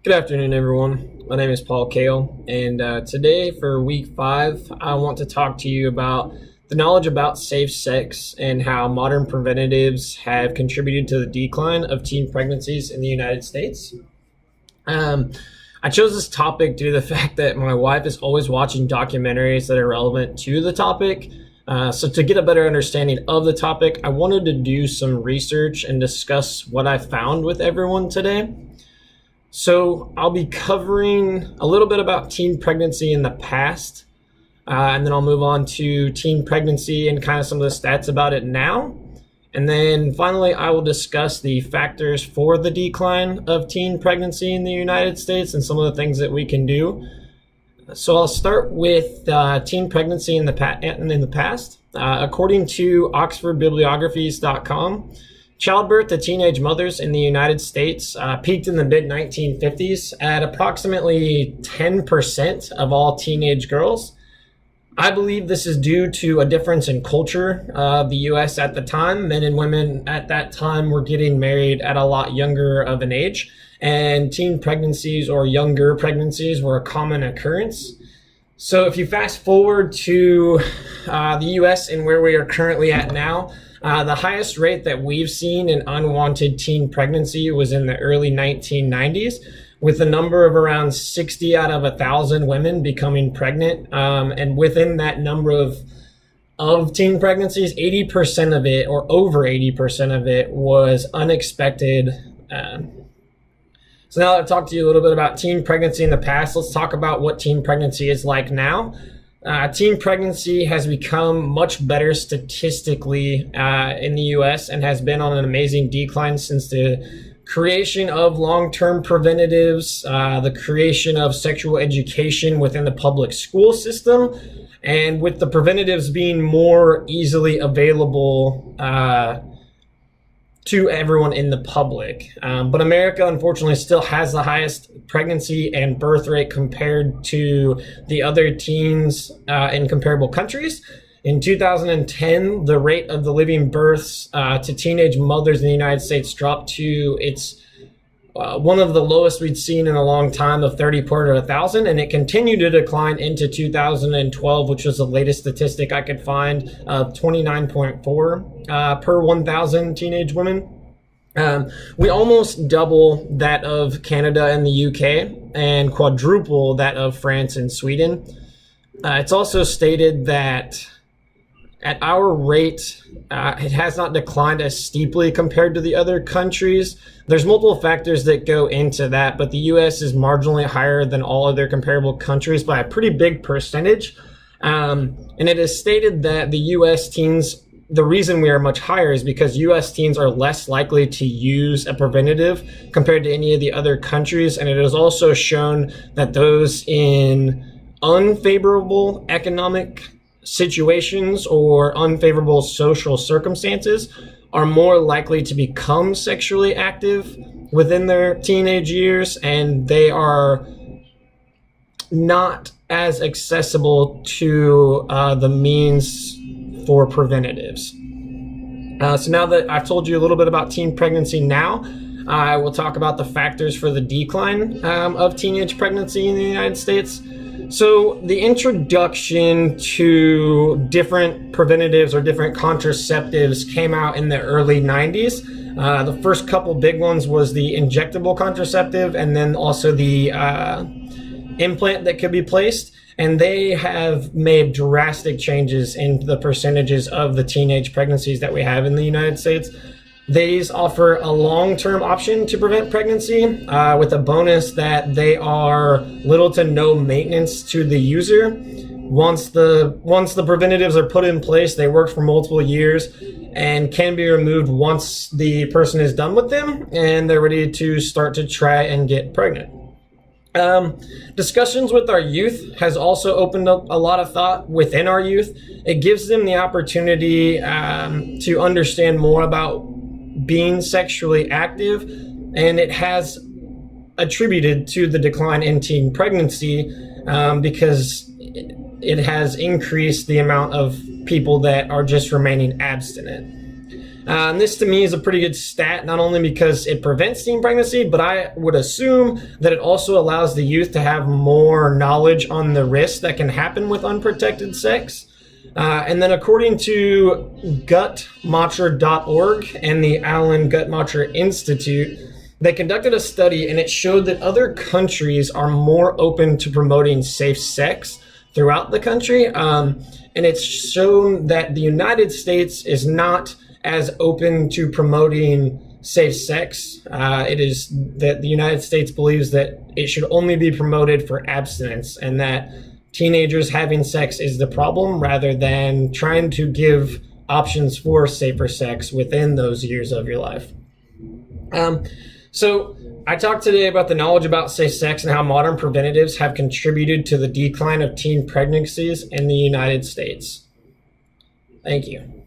Good afternoon, everyone. My name is Paul Kale, and today for week 5, I want to talk to you about the knowledge about safe sex and how modern preventatives have contributed to the decline of teen pregnancies in the United States. Um, I chose this topic due to the fact that my wife is always watching documentaries that are relevant to the topic. So to get a better understanding of the topic, I wanted to do some research and discuss what I found with everyone today. So I'll be covering a little bit about teen pregnancy in the past, and then I'll move on to teen pregnancy and kind of some of the stats about it now. And then finally, I will discuss the factors for the decline of teen pregnancy in the United States and some of the things that we can do. So I'll start with teen pregnancy in the past. According to OxfordBibliographies.com, childbirth to teenage mothers in the United States peaked in the mid-1950s at approximately 10% of all teenage girls. I believe this is due to a difference in culture of the U.S. at the time. Men and women at that time were getting married at a lot younger of an age, and teen pregnancies or younger pregnancies were a common occurrence. So if you fast forward to the U.S. and where we are currently at now, the highest rate that we've seen in unwanted teen pregnancy was in the early 1990s, with a number of around 60 out of 1,000 women becoming pregnant. And within that number of teen pregnancies, 80% of it, or over 80% of it, was unexpected. So now that I've talked to you a little bit about teen pregnancy in the past, let's talk about what teen pregnancy is like now. Teen pregnancy has become much better statistically in the U.S. and has been on an amazing decline since the creation of long-term preventatives, the creation of sexual education within the public school system, and with the preventatives being more easily available to everyone in the public. But America, unfortunately, still has the highest pregnancy and birth rate compared to the other teens in comparable countries. In 2010, the rate of the living births to teenage mothers in the United States dropped to one of the lowest we'd seen in a long time of 30 per 1,000, and it continued to decline into 2012, which was the latest statistic I could find of 29.4 per 1,000 teenage women. We almost double that of Canada and the UK and quadruple that of France and Sweden. It's also stated that at our rate, it has not declined as steeply compared to the other countries. There's multiple factors that go into that, but the U.S. is marginally higher than all other comparable countries by a pretty big percentage. And it is stated that the U.S. teens, the reason we are much higher is because U.S. teens are less likely to use a preventative compared to any of the other countries. And it is also shown that those in unfavorable economic situations or unfavorable social circumstances are more likely to become sexually active within their teenage years, and they are not as accessible to the means for preventatives. So now that I've told you a little bit about teen pregnancy now, I will talk about the factors for the decline of teenage pregnancy in the United States. So the introduction to different preventatives or different contraceptives came out in the early 90s. The first couple big ones was the injectable contraceptive and then also the implant that could be placed. And they have made drastic changes in the percentages of the teenage pregnancies that we have in the United States. These offer a long-term option to prevent pregnancy with a bonus that they are little to no maintenance to the user. Once the preventatives are put in place, they work for multiple years and can be removed once the person is done with them and they're ready to start to try and get pregnant. Discussions with our youth has also opened up a lot of thought within our youth. It gives them the opportunity to understand more about being sexually active, and it has attributed to the decline in teen pregnancy because it has increased the amount of people that are just remaining abstinent. And this to me is a pretty good stat, not only because it prevents teen pregnancy, but I would assume that it also allows the youth to have more knowledge on the risks that can happen with unprotected sex. And then according to gutmatcher.org and the Allen Guttmacher Institute, they conducted a study and it showed that other countries are more open to promoting safe sex throughout the country. And it's shown that the United States is not as open to promoting safe sex. It is that the United States believes that it should only be promoted for abstinence, and that teenagers having sex is the problem rather than trying to give options for safer sex within those years of your life. So I talked today about the knowledge about safe sex and how modern preventatives have contributed to the decline of teen pregnancies in the United States. Thank you.